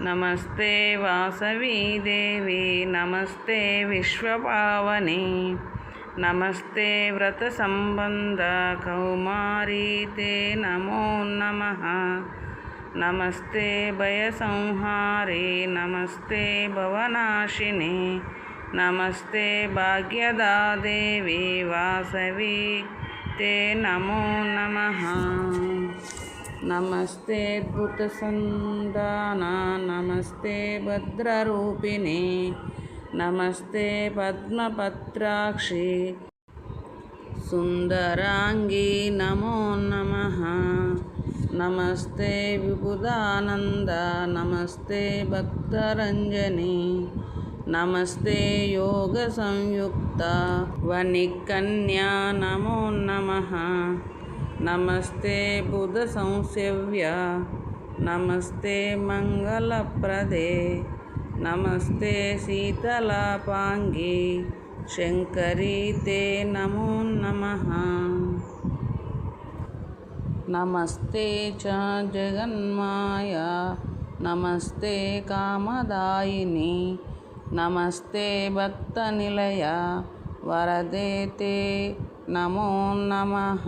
नमस्ते वासवी देवी नमस्ते विश्वपावनी नमस्ते व्रतसंबंध कौमारी ते नमो नमः नमस्ते भयसंहारी नमस्ते भवनाशिनी नमस्ते भाग्यदा देवी वासवी ते नमो नमः नमस्ते अद्भुतसंधाना नमस्ते भद्ररूपिणी नमस्ते पद्मपत्राक्षी सुंदरांगी नमो नमः नमस्ते विबुधानंद नमस्ते भक्तरंजनी नमस्ते योग संयुक्ता वनिकन्या नमो नमः नमस्ते बुध संसेव्या नमस्ते मंगलप्रदे नमस्ते शीतलापांगी शंकरी ते नमो नमः नमस्ते च जगन्माया नमस्ते कामदायिनी नमस्ते भक्तनिलया वरदे ते नमो नमः।